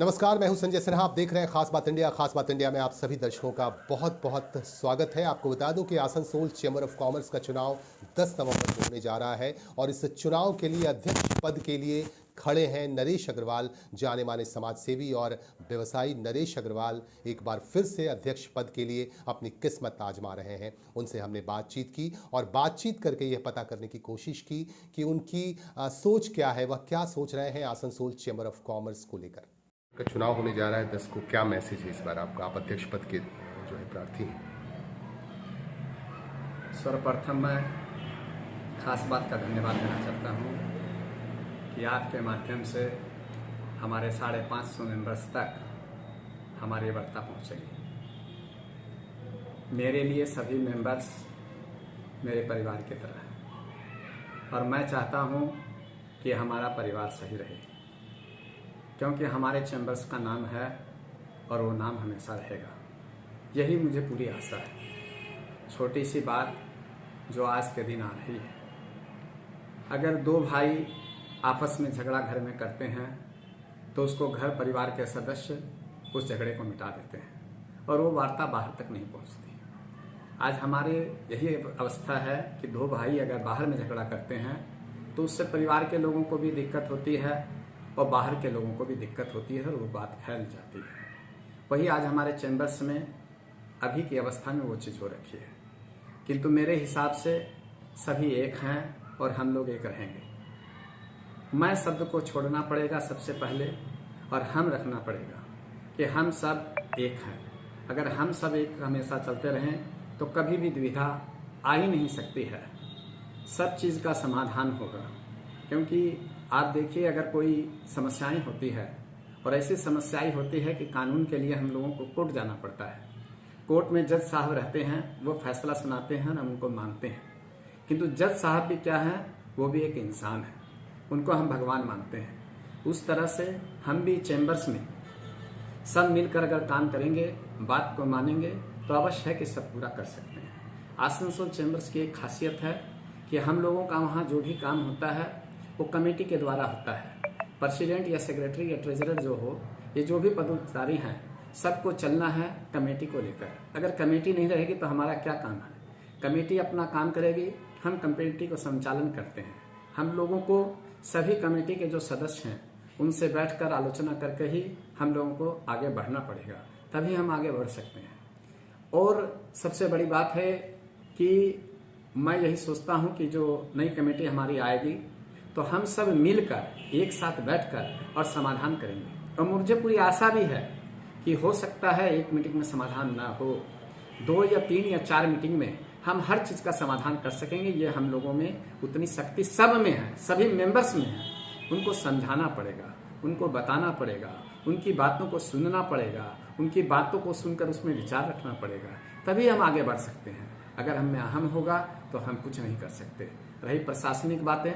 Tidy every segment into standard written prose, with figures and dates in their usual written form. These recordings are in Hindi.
नमस्कार, मैं हूं संजय सिन्हा। आप देख रहे हैं खास बात इंडिया। खास बात इंडिया में आप सभी दर्शकों का बहुत बहुत स्वागत है। आपको बता दूं कि आसनसोल चैम्बर ऑफ कॉमर्स का चुनाव 10 नवंबर को होने जा रहा है और इस चुनाव के लिए अध्यक्ष पद के लिए खड़े हैं नरेश अग्रवाल। जाने माने समाज सेवी और व्यवसायी नरेश अग्रवाल एक बार फिर से अध्यक्ष पद के लिए अपनी किस्मत आजमा रहे हैं। उनसे हमने बातचीत की और बातचीत करके यह पता करने की कोशिश की कि उनकी सोच क्या है, वह क्या सोच रहे हैं आसनसोल चैम्बर ऑफ कॉमर्स को लेकर। का चुनाव होने जा रहा है 10 को, क्या मैसेज है इस बार आपका? आप अध्यक्ष पद के जो है प्रार्थी हैं। सर्वप्रथम मैं खास बात का धन्यवाद देना चाहता हूँ कि आपके माध्यम से हमारे 550 मेंबर्स तक हमारी वार्ता पहुँचेगी। मेरे लिए सभी मेंबर्स मेरे परिवार की तरह हैं और मैं चाहता हूँ कि हमारा परिवार सही रहे, क्योंकि हमारे चैम्बर्स का नाम है और वो नाम हमेशा रहेगा। यही मुझे पूरी आशा है। छोटी सी बात जो आज के दिन आ रही है, अगर दो भाई आपस में झगड़ा घर में करते हैं तो उसको घर परिवार के सदस्य उस झगड़े को मिटा देते हैं और वो वार्ता बाहर तक नहीं पहुंचती। आज हमारे यही अवस्था है कि दो भाई अगर बाहर में झगड़ा करते हैं तो उससे परिवार के लोगों को भी दिक्कत होती है और बाहर के लोगों को भी दिक्कत होती है और वो बात फैल जाती है। वही आज हमारे चैम्बर्स में अभी की अवस्था में वो चीज़ हो रखी है, किंतु मेरे हिसाब से सभी एक हैं और हम लोग एक रहेंगे। मैं शब्द को छोड़ना पड़ेगा सबसे पहले और हम रखना पड़ेगा कि हम सब एक हैं। अगर हम सब एक हमेशा चलते रहें तो कभी भी दुविधा आ ही नहीं सकती है, सब चीज़ का समाधान होगा। क्योंकि आप देखिए, अगर कोई समस्याएं होती है और ऐसी समस्याएं होती है कि कानून के लिए हम लोगों को कोर्ट जाना पड़ता है। कोर्ट में जज साहब रहते हैं, वो फैसला सुनाते हैं, हम उनको मानते हैं। किंतु जज साहब भी क्या है, वो भी एक इंसान है, उनको हम भगवान मानते हैं। उस तरह से हम भी चैम्बर्स में सब मिलकर अगर काम करेंगे, बात को मानेंगे तो अवश्य है कि सब पूरा कर सकते हैं। आसनसोल चैम्बर्स की एक खासियत है कि हम लोगों का वहाँ जो भी काम होता है वो कमेटी के द्वारा होता है। प्रेसिडेंट या सेक्रेटरी या ट्रेजरर जो हो, ये जो भी पदाधिकारी हैं, सबको चलना है कमेटी को लेकर। अगर कमेटी नहीं रहेगी तो हमारा क्या काम है? कमेटी अपना काम करेगी, हम कमेटी को संचालन करते हैं। हम लोगों को सभी कमेटी के जो सदस्य हैं उनसे बैठकर आलोचना करके ही हम लोगों को आगे बढ़ना पड़ेगा, तभी हम आगे बढ़ सकते हैं। और सबसे बड़ी बात है कि मैं यही सोचता हूँ कि जो नई कमेटी हमारी आएगी तो हम सब मिलकर एक साथ बैठकर और समाधान करेंगे। और मुझे पूरी आशा भी है कि हो सकता है एक मीटिंग में समाधान ना हो, 2 या 3 या 4 मीटिंग में हम हर चीज़ का समाधान कर सकेंगे। ये हम लोगों में उतनी शक्ति सब में है, सभी मेंबर्स में है। उनको समझाना पड़ेगा, उनको बताना पड़ेगा, उनकी बातों को सुनना पड़ेगा, उनकी बातों को सुनकर उसमें विचार रखना पड़ेगा, तभी हम आगे बढ़ सकते हैं। अगर हम में अहम होगा तो हम कुछ नहीं कर सकते। रही प्रशासनिक बातें,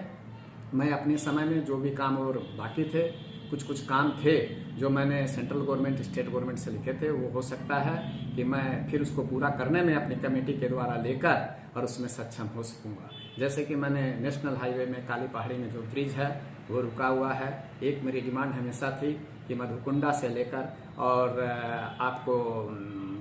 मैं अपने समय में जो भी काम और बाकी थे, कुछ काम थे जो मैंने सेंट्रल गवर्नमेंट स्टेट गवर्नमेंट से लिखे थे, वो हो सकता है कि मैं फिर उसको पूरा करने में अपनी कमेटी के द्वारा लेकर और उसमें सक्षम हो सकूँगा। जैसे कि मैंने नेशनल हाईवे में काली पहाड़ी में जो ब्रिज है वो रुका हुआ है। एक मेरी डिमांड हमेशा थी कि मधुकुंडा से लेकर और आपको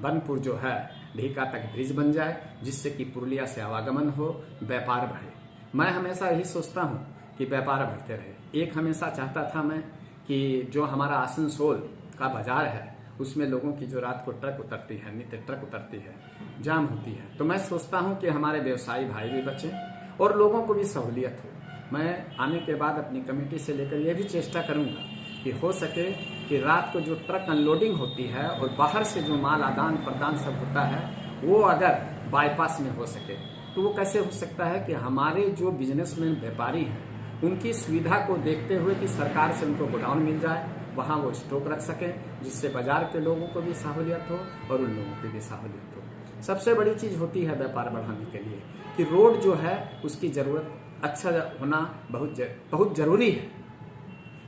बनपुर जो है ढीका तक ब्रिज बन जाए, जिससे कि पुरुलिया से आवागमन हो, व्यापार बढ़े। मैं हमेशा यही सोचता हूँ कि व्यापार बढ़ते रहे। एक हमेशा चाहता था मैं कि जो हमारा आसनसोल का बाजार है उसमें लोगों की जो रात को ट्रक उतरती है, नित्य ट्रक उतरती है, जाम होती है, तो मैं सोचता हूं कि हमारे व्यवसायी भाई भी बचें और लोगों को भी सहूलियत हो। मैं आने के बाद अपनी कमेटी से लेकर यह भी चेष्टा करूंगा कि हो सके कि रात को जो ट्रक अनलोडिंग होती है और बाहर से जो माल आदान प्रदान सब होता है वो अगर बाईपास में हो सके तो वो कैसे हो सकता है कि हमारे जो बिजनेसमैन व्यापारी हैं उनकी सुविधा को देखते हुए कि सरकार से उनको गोडाउन मिल जाए, वहाँ वो स्टॉक रख सकें, जिससे बाजार के लोगों को भी सहूलियत हो और उन लोगों की भी सहूलियत हो। सबसे बड़ी चीज़ होती है व्यापार बढ़ाने के लिए कि रोड जो है उसकी ज़रूरत अच्छा होना बहुत ज़रूरी है।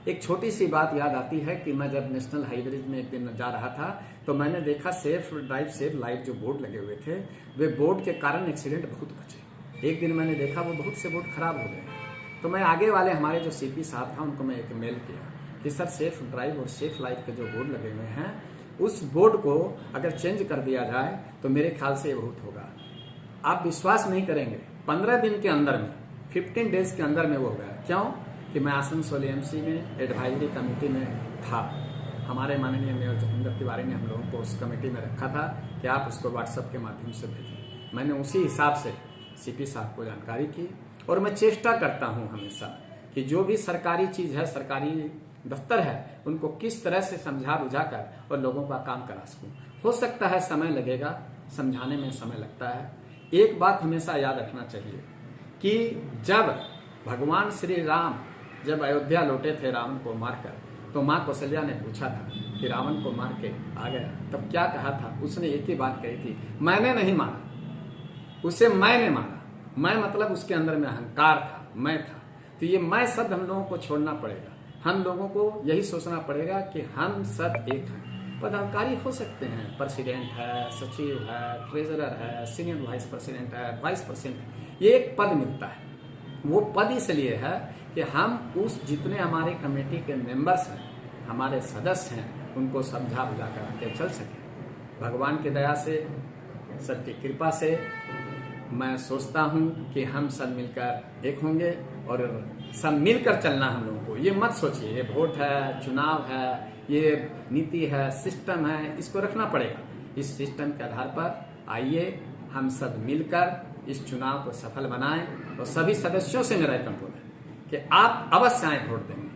एक छोटी सी बात याद आती है कि मैं जब नेशनल हाईवे में एक दिन जा रहा था तो मैंने देखा सेफ ड्राइव सेफ लाइफ जो बोर्ड लगे हुए थे, वे बोर्ड के कारण एक्सीडेंट बहुत बचे। एक दिन मैंने देखा वो बहुत से बोर्ड खराब हो गए। तो मैं आगे वाले हमारे जो सीपी साहब था उनको मैं एक मेल किया कि सर सेफ ड्राइव और सेफ लाइफ के जो बोर्ड लगे हुए हैं उस बोर्ड को अगर चेंज कर दिया जाए तो मेरे ख्याल से ये बहुत होगा। आप विश्वास नहीं करेंगे, 15 दिन के अंदर में, 15 डेज के अंदर में वो हो गया। क्यों कि मैं आसनसोल एएमसी में एडवाइजरी कमेटी में था। हमारे माननीय मेयर जतिंदर तिवारी ने हम लोगों को उस कमेटी में रखा था कि आप उसको व्हाट्सएप के माध्यम से भेजें। मैंने उसी हिसाब से सीपी साहब को जानकारी की और मैं चेष्टा करता हूं हमेशा कि जो भी सरकारी चीज़ है, सरकारी दफ्तर है, उनको किस तरह से समझा बुझाकर और लोगों का काम करा सकूं। हो सकता है समय लगेगा, समझाने में समय लगता है। एक बात हमेशा याद रखना चाहिए कि जब भगवान श्री राम जब अयोध्या लौटे थे रावण को मारकर, तो माँ कौशल्या ने पूछा था कि रावण को मार के आ गया, तब क्या कहा था? उसने एक ही बात कही थी, मैंने नहीं मारा उसे, मैंने मारा। मैं मतलब उसके अंदर में अहंकार था, मैं था। तो ये मैं शब्द हम लोगों को छोड़ना पड़ेगा। हम लोगों को यही सोचना पड़ेगा कि हम सब एक हैं। पदाधिकारी हो सकते हैं, प्रेसिडेंट है, सचिव है, ट्रेजरर है, सीनियर वाइस प्रेसिडेंट है, वाइस प्रेसिडेंट, ये एक पद मिलता है। वो पद इसलिए है कि हम उस जितने हमारे कमेटी के मेंबर्स हैं, हमारे सदस्य हैं, उनको समझा बुझा कर आगे चल सके। भगवान की दया से, सबकी कृपा से मैं सोचता हूं कि हम सब मिलकर एक होंगे और सब मिलकर चलना हम लोगों को। ये मत सोचिए ये वोट है, चुनाव है, ये नीति है, सिस्टम है, इसको रखना पड़ेगा। इस सिस्टम के आधार पर आइए हम सब मिलकर इस चुनाव को सफल बनाएं। और सभी सदस्यों से मेरा एक अनुरोध है कि आप अवश्य आए वोट देंगे।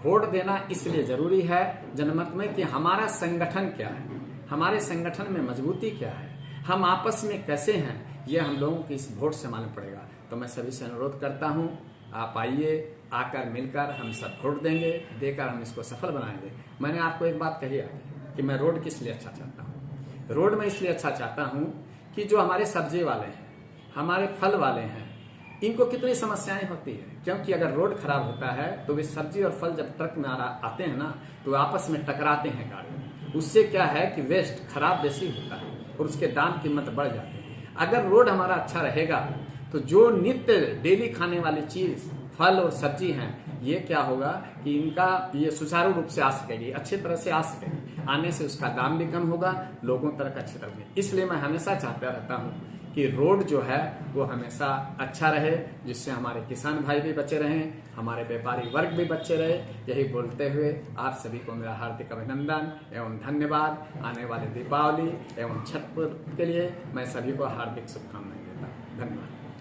वोट देना इसलिए जरूरी है जनमत में कि हमारा संगठन क्या है, हमारे संगठन में मजबूती क्या है, हम आपस में कैसे हैं, ये हम लोगों की इस वोट से मालूम पड़ेगा। तो मैं सभी से अनुरोध करता हूं, आप आइए, आकर मिलकर हम सब वोट देंगे, देकर हम इसको सफल बनाएंगे। मैंने आपको एक बात कही आगे कि मैं रोड किस लिए अच्छा चाहता हूँ। रोड में इसलिए अच्छा चाहता हूँ कि जो हमारे सब्जी वाले हैं, हमारे फल वाले हैं, इनको कितनी समस्याएं होती है। क्योंकि अगर रोड खराब होता है तो वे सब्जी और फल जब ट्रक में आते हैं ना, तो आपस में टकराते हैं गाड़ी में। उससे क्या है कि वेस्ट खराब बेसी होता है और उसके दाम कीमत बढ़ जाते हैं। अगर रोड हमारा अच्छा रहेगा तो जो नित्य डेली खाने वाली चीज फल और सब्जी हैं, ये क्या होगा कि इनका ये सुचारू रूप से आ सकेगी, अच्छी तरह से आ सकेगी। आने से उसका दाम भी कम होगा, लोगों तक अच्छी तरह से। इसलिए मैं हमेशा चाहता रहता हूँ कि रोड जो है वो हमेशा अच्छा रहे, जिससे हमारे किसान भाई भी बचे रहें, हमारे व्यापारी वर्ग भी बचे रहे। यही बोलते हुए आप सभी को मेरा हार्दिक अभिनंदन एवं धन्यवाद। आने वाले दीपावली एवं छठ पर्व के लिए मैं सभी को हार्दिक शुभकामनाएं देता हूँ। धन्यवाद।